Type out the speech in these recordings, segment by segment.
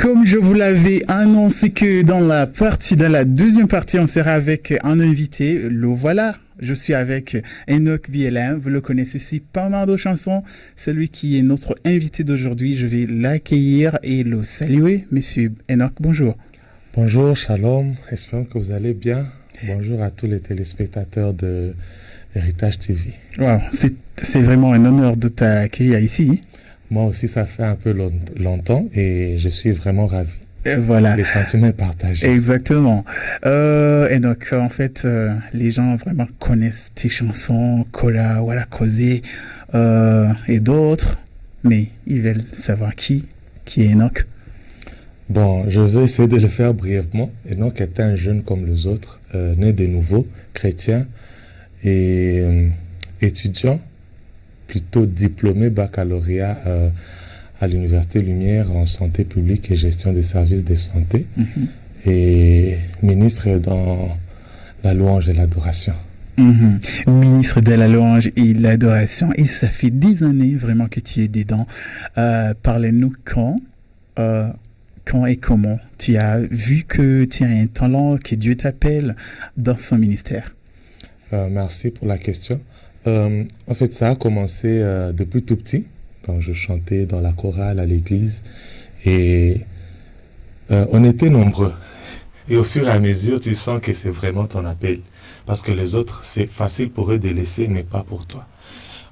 Comme je vous l'avais annoncé que dans la deuxième partie, on sera avec un invité. Le voilà. Je suis avec Enoch Bielin. Vous le connaissez, c'est pas mal de chansons. Celui qui est notre invité d'aujourd'hui, je vais l'accueillir et le saluer. Monsieur Enoch, bonjour. Bonjour, shalom. Espérons que vous allez bien. Bonjour à tous les téléspectateurs de Héritage TV. Wow, c'est vraiment un honneur de t'accueillir ici. Moi aussi, ça fait un peu longtemps et je suis vraiment ravi. Et voilà. Les sentiments partagés. Exactement. Et donc, en fait, les gens vraiment connaissent tes chansons, Kola, Wala Kosé, et d'autres, mais ils veulent savoir qui est Enoch. Bon, je vais essayer de le faire brièvement. Enoch était un jeune comme les autres, né de nouveau, chrétien et étudiant, plutôt diplômé baccalauréat à l'Université Lumière en santé publique et gestion des services de santé, et ministre dans la louange et l'adoration. Ministre de la louange et l'adoration, et ça fait 10 années vraiment que tu es dedans. Parlez-nous quand et comment tu as vu que tu as un talent, que Dieu t'appelle dans son ministère. Merci pour la question. En fait, ça a commencé depuis tout petit, quand je chantais dans la chorale à l'église. Et on était nombreux. Et au fur et à mesure, tu sens que c'est vraiment ton appel. Parce que les autres, c'est facile pour eux de laisser, mais pas pour toi.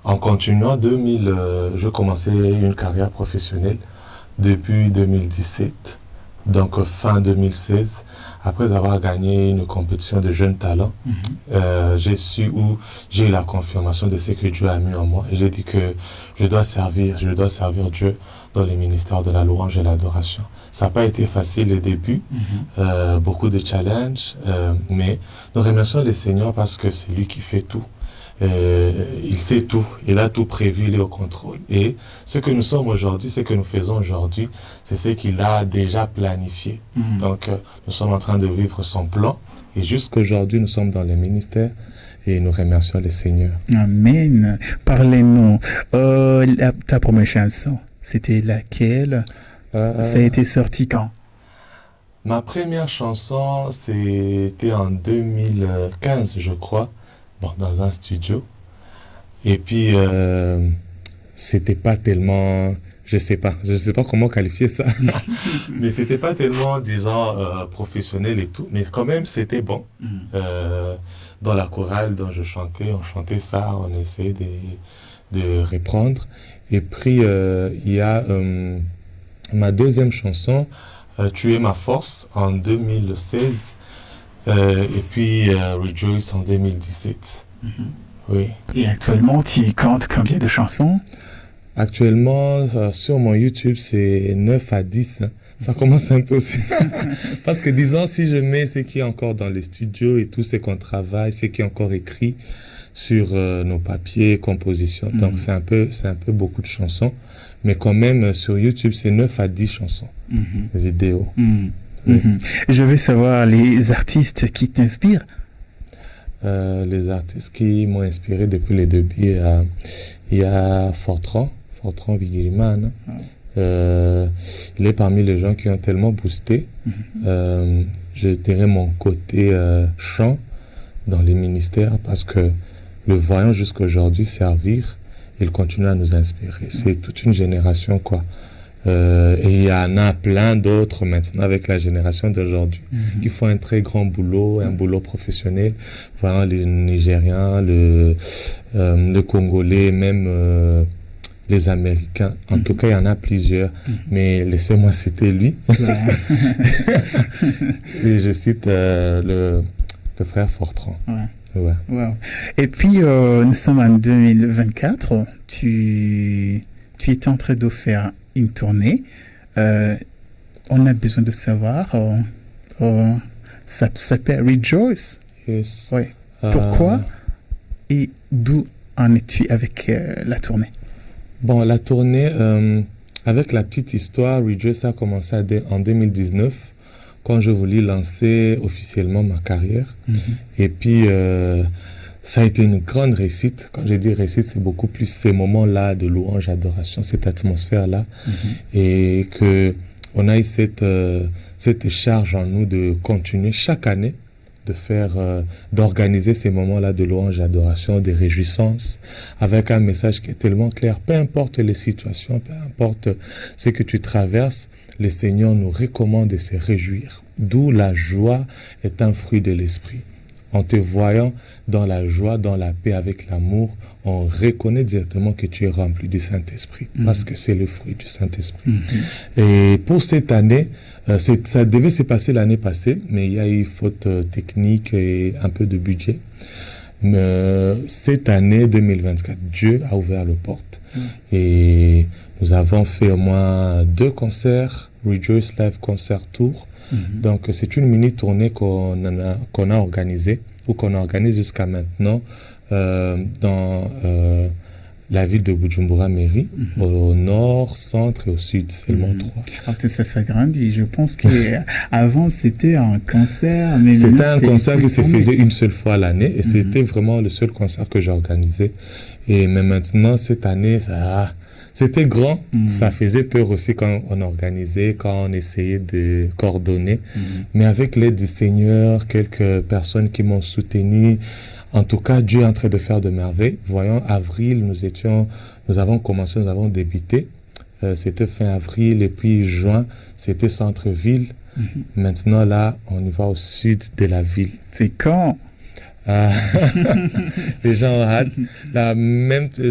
En continuant, je commençais une carrière professionnelle depuis 2017. Donc fin 2016, après avoir gagné une compétition de jeunes talents, j'ai eu la confirmation de ce que Dieu a mis en moi. Et j'ai dit que je dois servir Dieu dans les ministères de la louange et l'adoration. Ça n'a pas été facile au début, beaucoup de challenges, mais nous remercions le Seigneur parce que c'est lui qui fait tout. Il sait tout, il a tout prévu, il est au contrôle. Et ce que nous sommes aujourd'hui, ce que nous faisons aujourd'hui, c'est ce qu'il a déjà planifié. Donc, nous sommes en train de vivre son plan. Et jusqu'aujourd'hui, nous sommes dans les ministères et nous remercions le Seigneur. Amen. Parlez-nous. Ta première chanson, c'était laquelle? Ça a été sorti quand? Ma première chanson, c'était en 2015, je crois. Dans un studio. Et puis, c'était pas tellement... Je sais pas comment qualifier ça. Mais c'était pas tellement, disons, professionnel et tout. Mais quand même, c'était bon. Dans la chorale dont je chantais, on chantait ça, on essayait de reprendre. Et puis, il y a ma deuxième chanson, Tu es ma force, en 2016. Et puis Rejoice en 2017. Oui. Et actuellement, tu comptes combien de chansons? Actuellement, sur mon YouTube, c'est 9 à 10. Ça commence un peu aussi. Parce que disons, si je mets ce qui est encore dans les studios et tout ce qu'on travaille, ce qui est encore écrit sur nos papiers, compositions. Donc c'est un peu beaucoup de chansons. Mais quand même, sur YouTube, c'est 9 à 10 chansons vidéo. Oui. Je veux savoir les artistes qui t'inspirent. Les artistes qui m'ont inspiré depuis le début, il y a Fortran Bigiriman. Il est parmi les gens qui ont tellement boosté. Je dirais mon côté chant dans les ministères parce que le voyant jusqu'à aujourd'hui servir, il continue à nous inspirer. C'est toute une génération, quoi. Et il y en a plein d'autres maintenant avec la génération d'aujourd'hui qui font un très grand boulot, un boulot professionnel. Voilà, les Nigériens, le Congolais, même les Américains. En tout cas, il y en a plusieurs. Mais laissez-moi citer lui. Et je cite le frère Fortran. Ouais. Wow. Et puis, nous sommes en 2024. Tu étais en train de faire une tournée. On a besoin de savoir. Ça s'appelle Rejoice. Yes. Oui. Pourquoi et d'où en es-tu avec la tournée? Bon, la tournée, avec la petite histoire, Rejoice a commencé en 2019 quand je voulais lancer officiellement ma carrière. Et puis, ça a été une grande réussite. Quand je dis réussite, c'est beaucoup plus ces moments-là de louange, adoration, cette atmosphère-là. Et que on a eu cette charge en nous de continuer chaque année d'organiser ces moments-là de louange, d'adoration, de réjouissance, avec un message qui est tellement clair. Peu importe les situations, peu importe ce que tu traverses, le Seigneur nous recommande de se réjouir. D'où la joie est un fruit de l'esprit. En te voyant dans la joie, dans la paix, avec l'amour, on reconnaît directement que tu es rempli du Saint-Esprit, parce que c'est le fruit du Saint-Esprit. Et pour cette année, ça devait se passer l'année passée, mais il y a eu faute technique et un peu de budget. Mais cette année 2024, Dieu a ouvert les portes. Et nous avons fait au moins 2 concerts, Rejoice Live Concert Tour. Donc, c'est une mini-tournée qu'on a organisée, ou qu'on organise jusqu'à maintenant dans la ville de Bujumbura Mairie, au nord, centre et au sud, seulement 3. Alors, ça s'agrandit. Je pense qu'avant, c'était un concert. Mais c'était un concert qui se faisait une seule fois à l'année, et c'était vraiment le seul concert que j'ai organisé. Mais maintenant, cette année, c'était grand, ça faisait peur aussi quand on organisait, quand on essayait de coordonner. Mais avec l'aide du Seigneur, quelques personnes qui m'ont soutenu, en tout cas, Dieu est en train de faire de merveilles. Voyons, avril, nous avons débuté. C'était fin avril, et puis juin, c'était centre-ville. Maintenant, là, on y va au sud de la ville. C'est quand? Les gens ont hâte.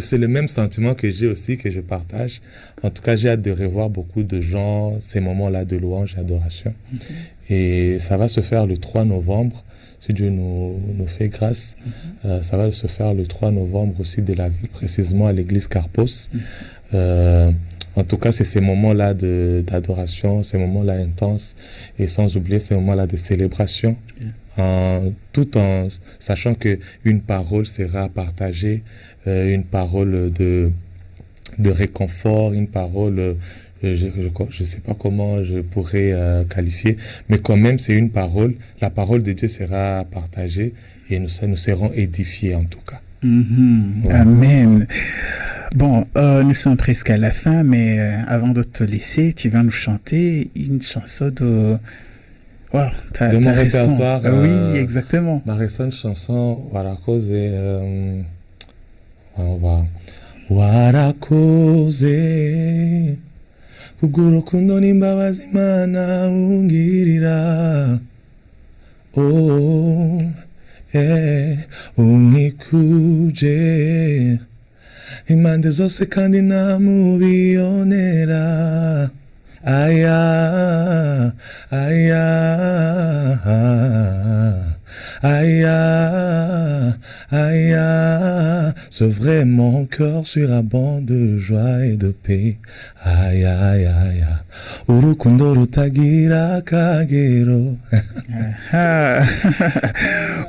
C'est le même sentiment que j'ai aussi, que je partage. En tout cas, j'ai hâte de revoir beaucoup de gens, ces moments-là de louange et d'adoration. Et ça va se faire le 3 novembre, si Dieu nous fait grâce. Ça va se faire le 3 novembre aussi de la ville, précisément à l'église Carpos. En tout cas, c'est ces moments-là d'adoration, ces moments-là intenses, et sans oublier ces moments-là de célébration. Tout en sachant qu'une parole sera partagée, une parole de réconfort, une parole, je ne sais pas comment je pourrais qualifier, mais quand même c'est une parole, la parole de Dieu sera partagée, et nous serons édifiés en tout cas. Ouais. Amen. Bon, nous sommes presque à la fin, mais avant de te laisser, tu vas nous chanter une chanson de... Wow, de mon répertoire. Oui, exactement. Ma récente chanson, Warakoze, on va. Warakoze, kugurukundo nimbabazi Imana ungirira. Oh, unkikuje, impande zose kandi namubionera. Aya, aya, aya, aya, sauverai mon cœur surabonde de joie et de paix. Aya, aya, aya, urukundo rutagira akagero.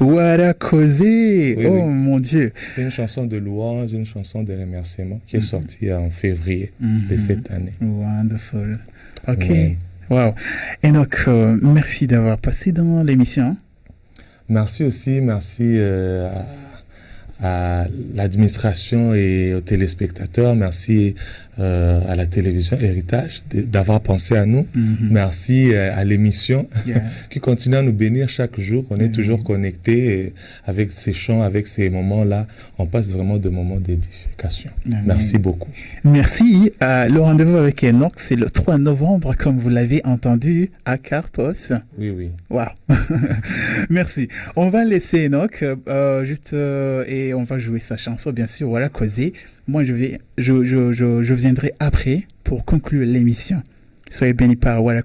Warakoze, oui, oh mon Dieu. C'est une chanson de louange, une chanson de remerciement qui est sortie en février de cette année. Wonderful. Ok, wow. Et donc, merci d'avoir passé dans l'émission. Merci aussi, merci à l'administration et aux téléspectateurs. Merci à la télévision Héritage d'avoir pensé à nous. Merci à l'émission qui continue à nous bénir chaque jour. On est toujours connectés avec ces chants, avec ces moments-là. On passe vraiment de moments d'édification. Merci beaucoup. Merci. Le rendez-vous avec Enoch, c'est le 3 novembre, comme vous l'avez entendu, à Carpos. Oui, oui. Wow. Merci. On va laisser Enoch et on va jouer sa chanson, bien sûr, voilà, causer. Moi, je viendrai après pour conclure l'émission. Soyez bénis par Warakoze.